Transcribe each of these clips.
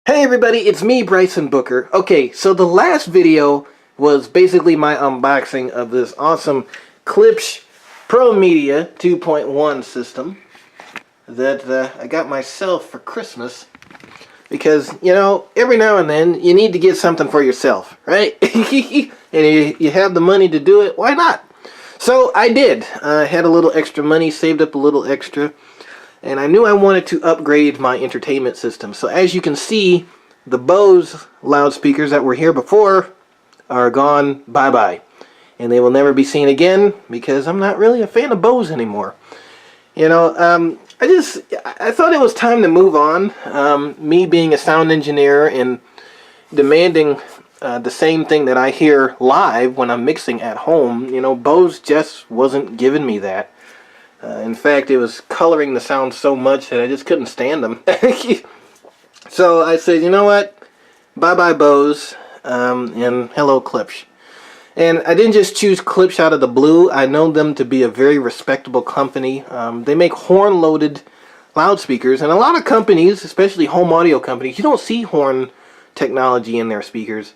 Hey everybody, it's me, Bryson Booker. Okay, so the last video was basically my unboxing of this awesome Klipsch Promedia 2.1 system that I got myself for Christmas. Because, you know, every now and then you need to get something for yourself, right? And you have the money to do it, why not? So I did. I had a little extra money, saved up a little extra. And I knew I wanted to upgrade my entertainment system. So as you can see, the Bose loudspeakers that were here before are gone bye-bye. And they will never be seen again because I'm not really a fan of Bose anymore. You know, I thought it was time to move on. Me being a sound engineer and demanding the same thing that I hear live when I'm mixing at home, you know, Bose just wasn't giving me that. In fact, it was coloring the sound so much that I just couldn't stand them. So I said, you know what? Bye-bye Bose, and hello Klipsch. And I didn't just choose Klipsch out of the blue. I know them to be a very respectable company. They make horn-loaded loudspeakers, and a lot of companies, especially home audio companies, you don't see horn technology in their speakers.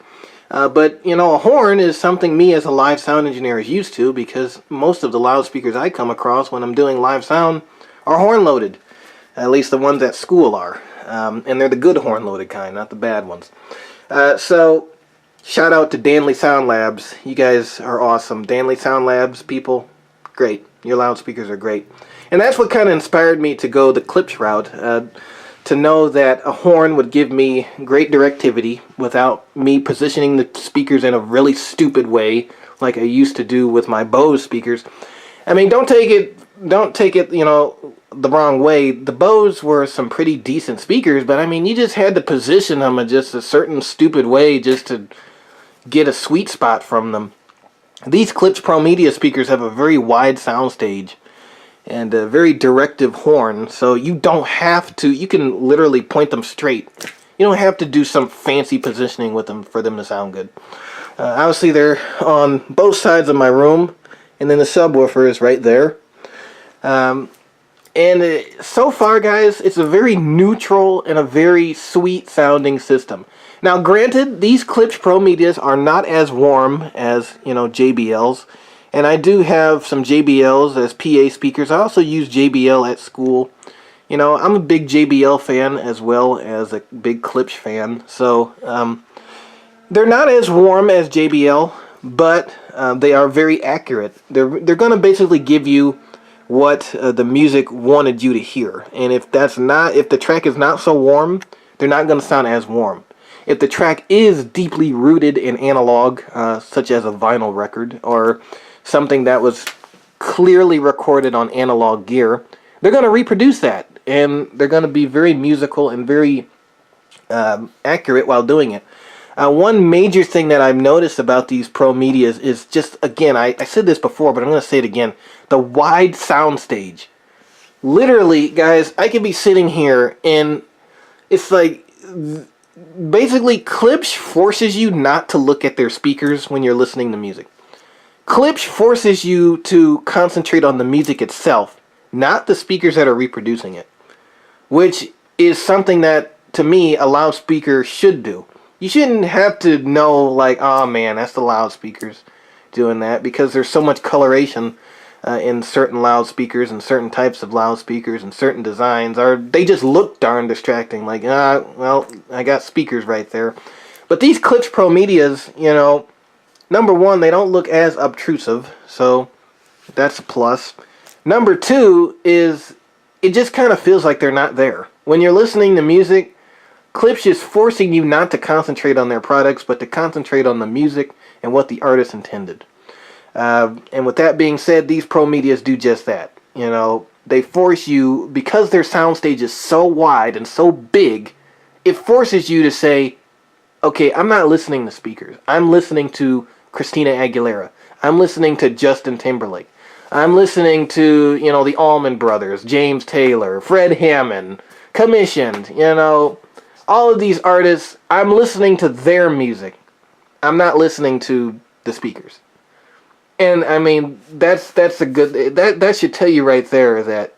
But, you know, a horn is something me as a live sound engineer is used to because most of the loudspeakers I come across when I'm doing live sound are horn-loaded. At least the ones at school are. And they're the good horn-loaded kind, not the bad ones. So, shout out to Danley Sound Labs. You guys are awesome. Danley Sound Labs, people, great. Your loudspeakers are great. And that's what kind of inspired me to go the Klipsch route. To know that a horn would give me great directivity without me positioning the speakers in a really stupid way like I used to do with my Bose speakers. I mean, don't take it, you know, the wrong way. The Bose were some pretty decent speakers, but I mean, you just had to position them in just a certain stupid way just to get a sweet spot from them. These Klipsch Promedia speakers have a very wide soundstage and a very directive horn, so you don't have to, you can literally point them straight. You don't have to do some fancy positioning with them for them to sound good. Obviously they're on both sides of my room, and then the subwoofer is right there. So far, guys, it's a very neutral and a very sweet sounding system. Now granted, these Klipsch Promedias are not as warm as, you know, JBLs. And I do have some JBLs as PA speakers. I also use JBL at school. You know, I'm a big JBL fan as well as a big Klipsch fan. So, they're not as warm as JBL, but they are very accurate. They're going to basically give you what the music wanted you to hear. And if the track is not so warm, they're not going to sound as warm. If the track is deeply rooted in analog, such as a vinyl record, or something that was clearly recorded on analog gear, they're going to reproduce that, and they're going to be very musical and very accurate while doing it. One major thing that I've noticed about these Promedias is just, again, I said this before, but I'm going to say it again, the wide sound stage. Literally, guys, I could be sitting here, and it's like, basically, Klipsch forces you not to look at their speakers when you're listening to music. Klipsch forces you to concentrate on the music itself, not the speakers that are reproducing it, which is something that, to me, a loudspeaker should do. You shouldn't have to know, like, oh man, that's the loudspeakers doing that, because there's so much coloration in certain loudspeakers and certain types of loudspeakers and certain designs, or they just look darn distracting, like, well, I got speakers right there. But these Klipsch Promedias, you know, number one, they don't look as obtrusive, so that's a plus. Number two is, it just kind of feels like they're not there. When you're listening to music, Klipsch is forcing you not to concentrate on their products, but to concentrate on the music and what the artist intended. And with that being said, these Promedias do just that. You know, they force you, because their soundstage is so wide and so big, it forces you to say, okay, I'm not listening to speakers. I'm listening to Christina Aguilera. I'm listening to Justin Timberlake. I'm listening to, you know, the Allman Brothers, James Taylor, Fred Hammond, Commissioned, you know, all of these artists. I'm listening to their music. I'm not listening to the speakers. And I mean, that's a good, that should tell you right there that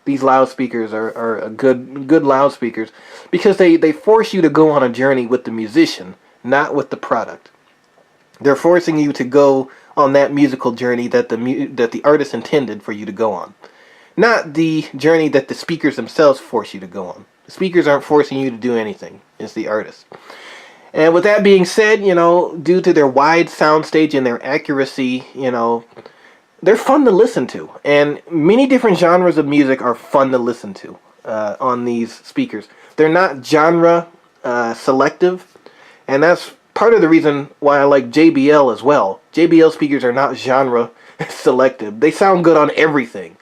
these loudspeakers are good loudspeakers, because they force you to go on a journey with the musician, not with the product. They're forcing you to go on that musical journey that the artist intended for you to go on, not the journey that the speakers themselves force you to go on. The speakers aren't forcing you to do anything. It's the artist. And with that being said, due to their wide soundstage and their accuracy, they're fun to listen to. And many different genres of music are fun to listen to on these speakers. They're not genre selective, and that's part of the reason why I like JBL as well. JBL speakers are not genre selective. They sound good on everything.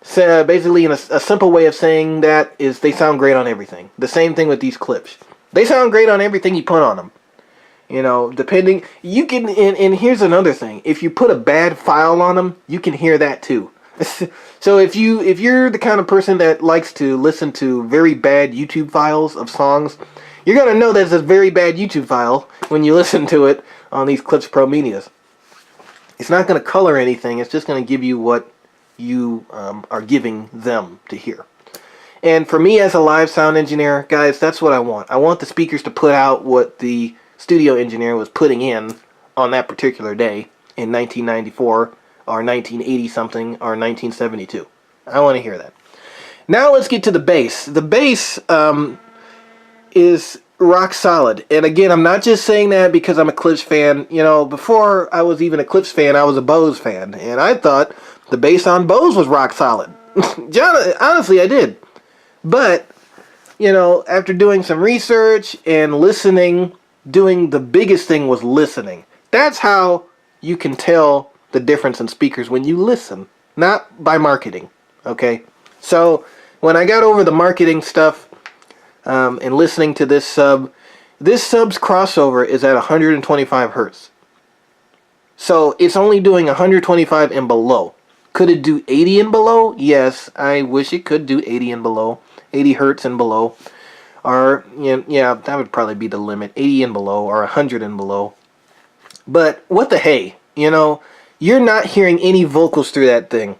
So basically, a simple way of saying that is they sound great on everything. The same thing with these Klipsch. They sound great on everything you put on them. Depending, you can, and here's another thing. If you put a bad file on them, you can hear that too. So if you're the kind of person that likes to listen to very bad YouTube files of songs, you're going to know that it's a very bad YouTube file when you listen to it on these Klipsch Promedias. It's not going to color anything. It's just going to give you what you are giving them to hear. And for me as a live sound engineer, guys, that's what I want. I want the speakers to put out what the studio engineer was putting in on that particular day in 1994 or 1980 something or 1972. I want to hear that. Now let's get to the bass. The bass is rock solid. And again, I'm not just saying that because I'm a Klipsch fan. Before I was even a Klipsch fan, I was a Bose fan. And I thought the bass on Bose was rock solid. Honestly, I did. But, after doing some research and listening, doing the biggest thing was listening. That's how you can tell the difference in speakers, when you listen, not by marketing. Okay? So, when I got over the marketing stuff and listening to this sub's crossover is at 125 hertz. So, it's only doing 125 and below. Could it do 80 and below? Yes, I wish it could do 80 and below. 80 hertz and below. Or, yeah, that would probably be the limit. 80 and below, or 100 and below. But, what the hey? You're not hearing any vocals through that thing.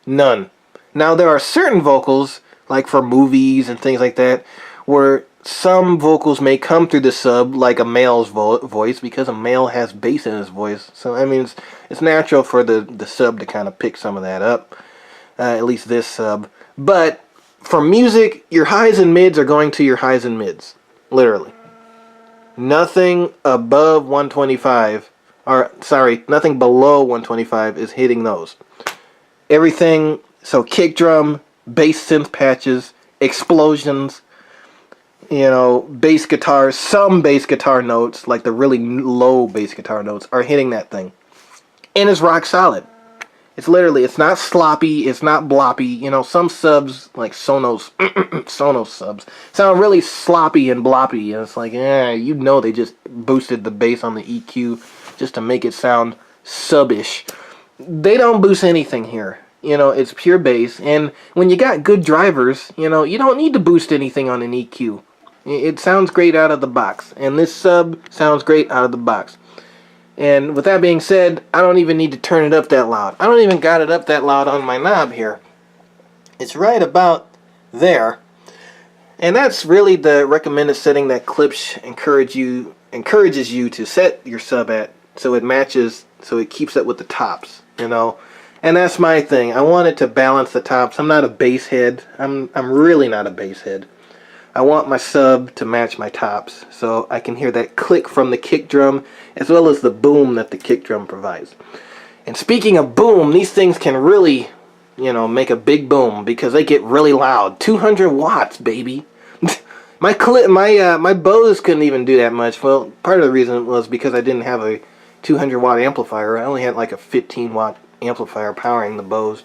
None. Now, there are certain vocals, like for movies and things like that, where some vocals may come through the sub, like a male's voice, because a male has bass in his voice. So, I mean, it's natural for the sub to kind of pick some of that up. At least this sub. But for music, your highs and mids are going to your highs and mids. Literally. Nothing above 125, nothing below 125 is hitting those. Everything, so kick drum, bass synth patches, explosions, bass guitars, some bass guitar notes, like the really low bass guitar notes, are hitting that thing. And it's rock solid. It's not sloppy, it's not bloppy. Some subs, like Sonos subs, sound really sloppy and bloppy. And it's like, they just boosted the bass on the EQ just to make it sound sub-ish. They don't boost anything here. It's pure bass. And when you got good drivers, you don't need to boost anything on an EQ. It sounds great out of the box. And this sub sounds great out of the box. And with that being said, I don't even need to turn it up that loud. I don't even got it up that loud on my knob here. It's right about there. And that's really the recommended setting that Klipsch encourages you to set your sub at, so it matches, so it keeps up with the tops, And that's my thing. I want it to balance the tops. I'm not a bass head. I'm really not a bass head. I want my sub to match my tops, so I can hear that click from the kick drum as well as the boom that the kick drum provides. And speaking of boom, these things can really, make a big boom because they get really loud. 200 watts, baby. my Bose couldn't even do that much. Well, part of the reason was because I didn't have a 200 watt amplifier. I only had like a 15 watt amplifier powering the Bose.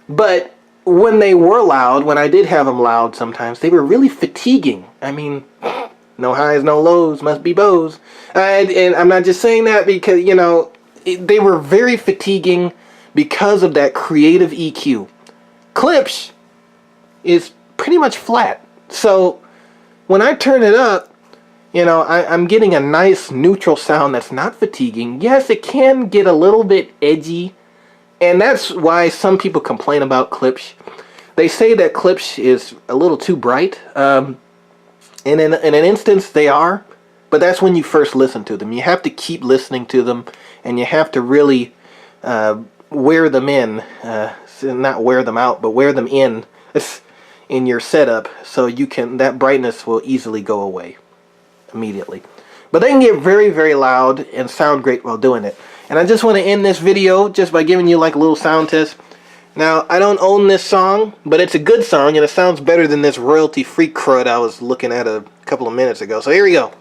But when they were loud, when I did have them loud sometimes, they were really fatiguing. I mean, no highs, no lows, must be Bose. And I'm not just saying that because, they were very fatiguing because of that creative EQ. Klipsch is pretty much flat. So when I turn it up, I'm getting a nice neutral sound that's not fatiguing. Yes, it can get a little bit edgy. And that's why some people complain about Klipsch. They say that Klipsch is a little too bright. And in an instance, they are. But that's when you first listen to them. You have to keep listening to them, and you have to really wear them in. Not wear them out, but wear them in your setup, so you can, that brightness will easily go away immediately. But they can get very, very loud and sound great while doing it. And I just want to end this video just by giving you like a little sound test. Now, I don't own this song, but it's a good song, and it sounds better than this royalty-free crud I was looking at a couple of minutes ago. So here we go.